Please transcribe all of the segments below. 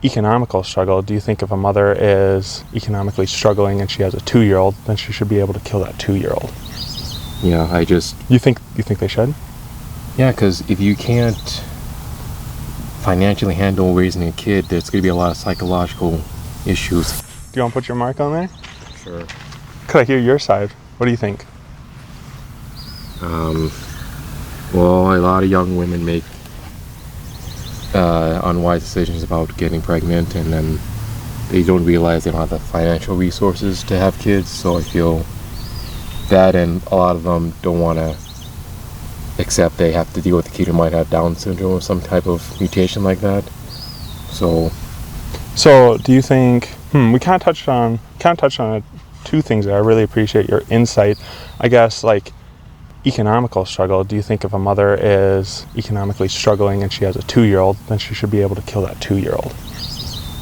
economical struggle, do you think if a mother is economically struggling and she has a 2-year-old, then she should be able to kill that 2-year-old? Yeah, You think they should? Yeah, because if you can't financially handle raising a kid, there's going to be a lot of psychological issues. Do you want to put your mark on there? Sure. Could I hear your side? What do you think? Well, a lot of young women make unwise decisions about getting pregnant, and then they don't realize they don't have the financial resources to have kids. So I feel that, and a lot of them don't want to accept they have to deal with a kid who might have Down syndrome or some type of mutation like that. So do you think we kind of touched on two things there. I really appreciate your insight. I guess, like, economical struggle, do you think if a mother is economically struggling and she has a 2-year-old, then she should be able to kill that 2-year-old?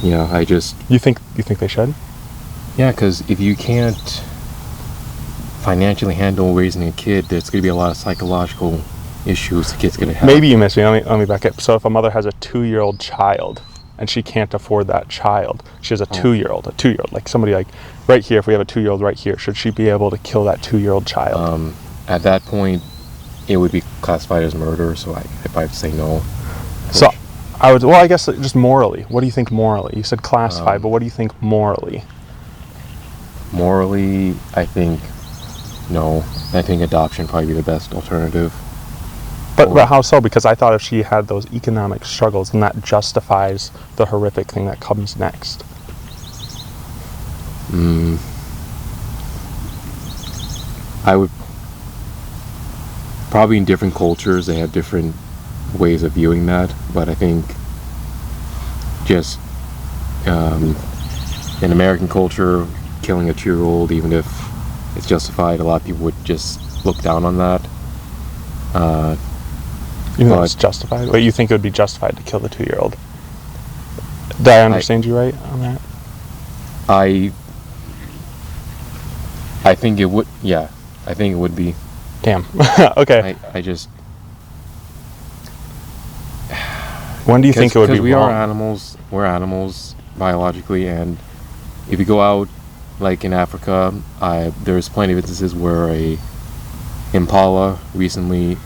Yeah, You think they should? Yeah, because if you can't financially handle raising a kid, there's going to be a lot of psychological issues the kid's going to have. Maybe you missed me. Let me back up. So if a mother has a 2-year-old child and she can't afford that child, she has a 2-year-old, like somebody like right here, if we have a 2-year-old right here, should she be able to kill that 2-year-old child? At that point, it would be classified as murder, so if I have to say no. So I guess just morally. What do you think morally? You said classified, but what do you think morally? Morally, I think no. I think adoption probably be the best alternative. But how so? Because I thought if she had those economic struggles, then that justifies the horrific thing that comes next. I would probably, in different cultures, they have different ways of viewing that, but I think just in American culture, killing a 2-year-old, even if it's justified, a lot of people would just look down on that. Even though it's justified? Wait, you think it would be justified to kill the 2-year-old? Did I understand you right on that? I think it would, yeah. I think it would be. Damn. Okay. I just... When do you think it would be wrong? Because we're animals biologically, and if you go out, like in Africa, there's plenty of instances where a impala recently,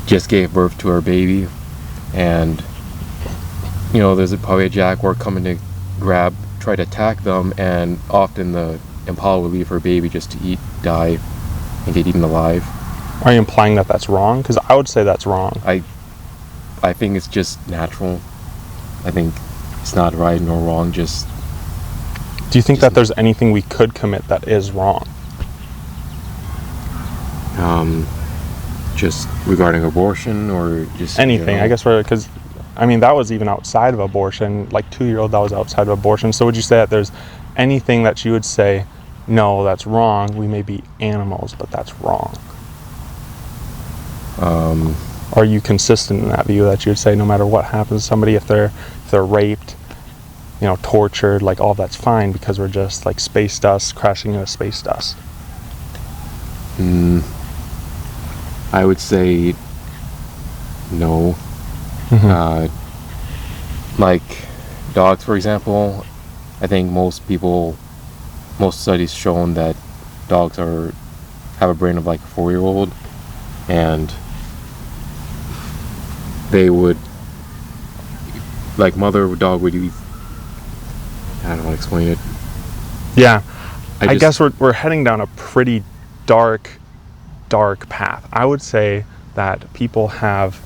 just gave birth to her baby, and there's probably a jaguar coming to try to attack them, and often the impala will leave her baby just to die, and get eaten alive. Are you implying that that's wrong? Because I would say that's wrong. I think it's just natural. I think it's not right nor wrong. Do you think that there's anything we could commit that is wrong? Just regarding abortion, or just anything? I guess because that was even outside of abortion. Like 2-year-old, that was outside of abortion. So would you say that there's anything that you would say, no, that's wrong? We may be animals, but that's wrong. Are you consistent in that view that you would say no matter what happens to somebody, if they're raped, tortured, like all that's fine because we're just like space dust crashing into space dust? I would say no. Like dogs, for example, I think most studies shown that dogs have a brain of like a 4-year-old, and they would, like mother dog would eat. I don't want to explain it. Yeah, I guess we're heading down a pretty dark path. I would say that people have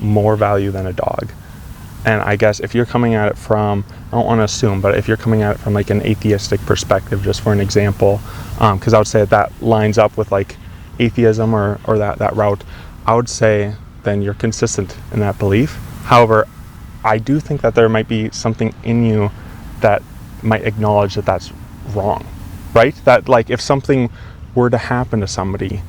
more value than a dog. And I guess if you're coming at it from, I don't want to assume, but if you're coming at it from like an atheistic perspective, just for an example, because I would say that lines up with like atheism or that route, I would say then you're consistent in that belief. However, I do think that there might be something in you that might acknowledge that that's wrong, right? That like if something were to happen to somebody,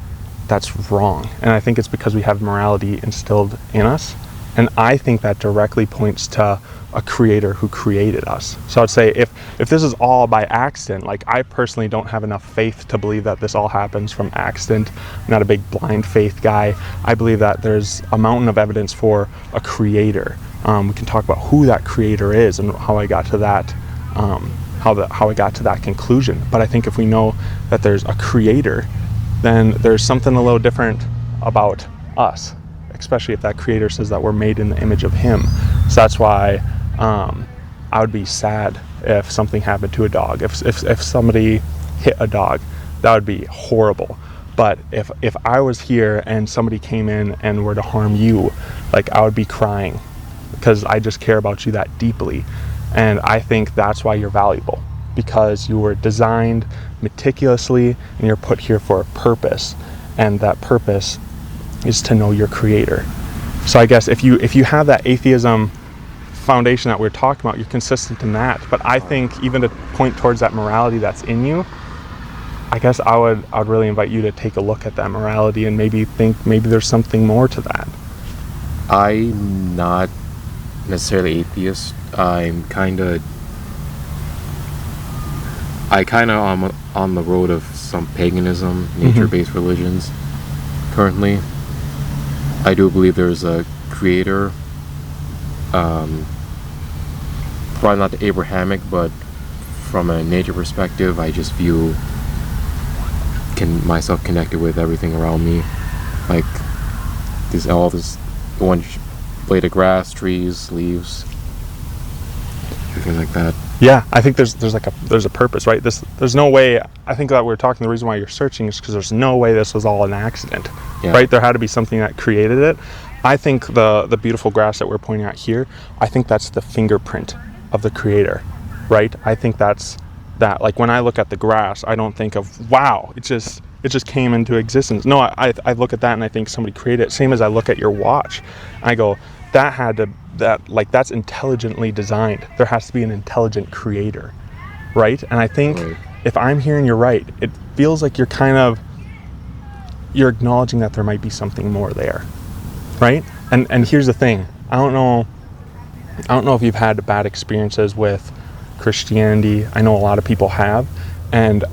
that's wrong. And I think it's because we have morality instilled in us. And I think that directly points to a creator who created us. So I'd say if this is all by accident, like I personally don't have enough faith to believe that this all happens from accident. I'm not a big blind faith guy. I believe that there's a mountain of evidence for a creator. We can talk about who that creator is and how I got to that how I got to that conclusion. But I think if we know that there's a creator, then there's something a little different about us, especially if that creator says that we're made in the image of him. So that's why I would be sad if something happened to a dog. If somebody hit a dog, that would be horrible. But if I was here and somebody came in and were to harm you, like I would be crying because I just care about you that deeply. And I think that's why you're valuable, because you were designed meticulously and you're put here for a purpose. And that purpose is to know your creator. So I guess if you have that atheism foundation that we're talking about, you're consistent in that. But I think even to point towards that morality that's in you, I guess I would really invite you to take a look at that morality and maybe think maybe there's something more to that. I'm not necessarily atheist. I kind of am on the road of some paganism, nature-based religions currently. I do believe there's a creator, probably not the Abrahamic, but from a nature perspective, I just view myself connected with everything around me, like all this one blade of grass, trees, leaves, everything like that. Yeah, I think there's a purpose, right? There's no way. I think that we're talking. The reason why you're searching is because there's no way this was all an accident, right? There had to be something that created it. I think the beautiful grass that we're pointing out here, I think that's the fingerprint of the creator, right? I think that's that. Like when I look at the grass, I don't think of wow, it just came into existence. No, I look at that and I think somebody created it. Same as I look at your watch, I go that's intelligently designed. There has to be an intelligent creator, right? And I think if I'm hearing you right, it feels like you're acknowledging that there might be something more there, right? And here's the thing. I don't know if you've had bad experiences with Christianity. I know a lot of people have, and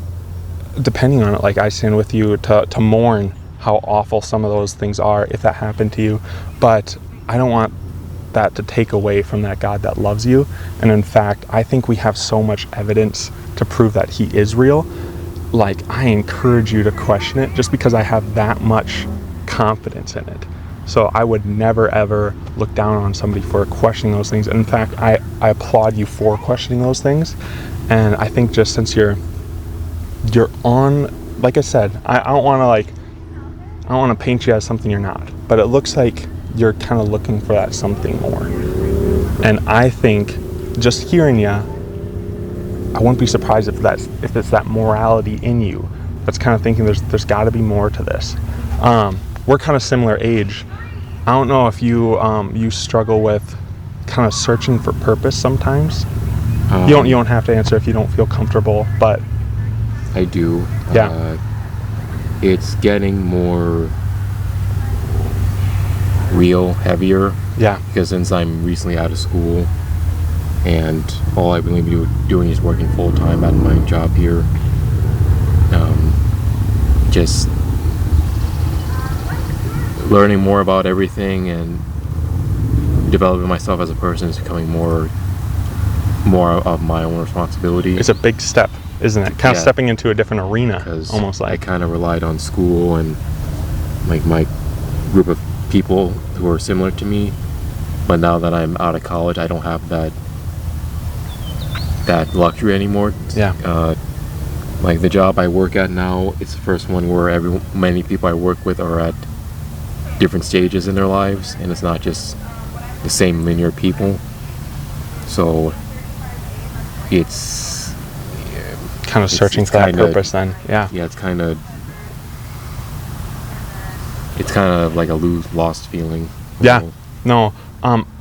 depending on it, like I stand with you to mourn how awful some of those things are if that happened to you. But I don't want that to take away from that God that loves you. And in fact, I think we have so much evidence to prove that he is real. Like, I encourage you to question it just because I have that much confidence in it. So I would never ever look down on somebody for questioning those things. And in fact, I applaud you for questioning those things. And I think just since you're on, like I said, I don't want to paint you as something you're not, but it looks like you're kind of looking for that something more. And I think just hearing you, I wouldn't be surprised if it's that morality in you that's kind of thinking there's got to be more to this. We're kind of similar age. I don't know if you struggle with kind of searching for purpose sometimes. You don't have to answer if you don't feel comfortable, but I do. Yeah. It's getting more real, heavier. Yeah. Because since I'm recently out of school and all I've really been doing is working full time at my job here, just learning more about everything and developing myself as a person is becoming more of my own responsibility. It's a big step, isn't it? Kind of stepping into a different arena, almost like. I kind of relied on school and like my group of people who are similar to me, but now that I'm out of college, I don't have that luxury anymore. Yeah. Like the job I work at now, it's the first one where many people I work with are at different stages in their lives, and it's not just the same linear people. So it's kind of searching for that purpose then. Yeah. Yeah, it's kind of like a lost feeling. Yeah. No,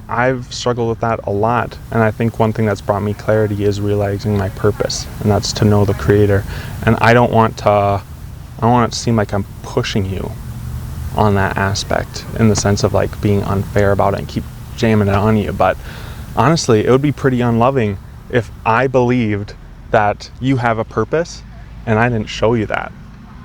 I've struggled with that a lot, and I think one thing that's brought me clarity is realizing my purpose, and that's to know the creator. And I don't want it to seem like I'm pushing you on that aspect in the sense of like being unfair about it and keep jamming it on you, but honestly, it would be pretty unloving if I believed that you have a purpose and I didn't show you that.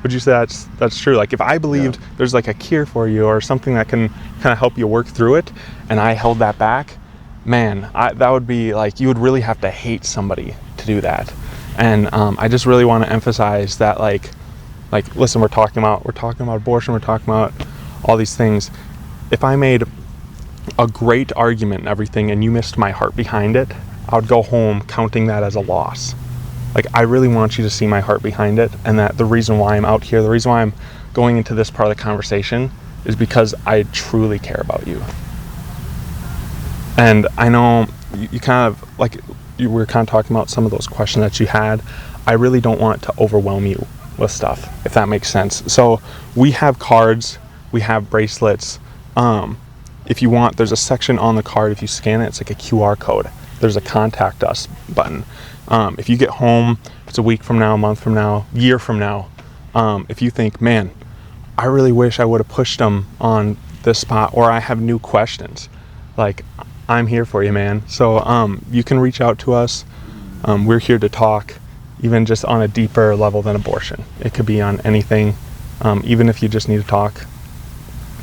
Would you say that's true? Like if I believed there's like a cure for you or something that can kind of help you work through it, and I held that back, man, that would be like, you would really have to hate somebody to do that. And I just really want to emphasize that, like listen, we're talking about abortion, we're talking about all these things. If I made a great argument and everything and you missed my heart behind it, I would go home counting that as a loss. Like, I really want you to see my heart behind it, and that the reason why I'm out here, the reason why I'm going into this part of the conversation is because I truly care about you. And I know you kind of, like, you were kind of talking about some of those questions that you had. I really don't want it to overwhelm you with stuff, if that makes sense. So we have cards, we have bracelets. If you want, there's a section on the card. If you scan it, it's like a QR code. There's a contact us button. If you get home, if it's a week from now, a month from now, year from now, if you think, man, I really wish I would have pushed them on this spot, or I have new questions, like, I'm here for you, man. So you can reach out to us. We're here to talk, even just on a deeper level than abortion. It could be on anything, even if you just need to talk.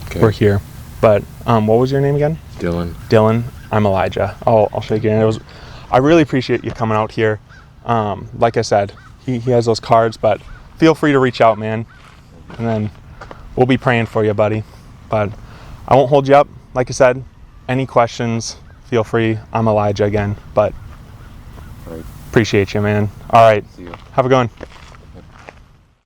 Okay. We're here. But what was your name again? Dylan. I'm Elijah. I'll shake your hand. I really appreciate you coming out here. Like I said, he has those cards, but feel free to reach out, man. And then we'll be praying for you, buddy. But I won't hold you up. Like I said, any questions, feel free. I'm Elijah again, but appreciate you, man. All right. See you. Have a good one.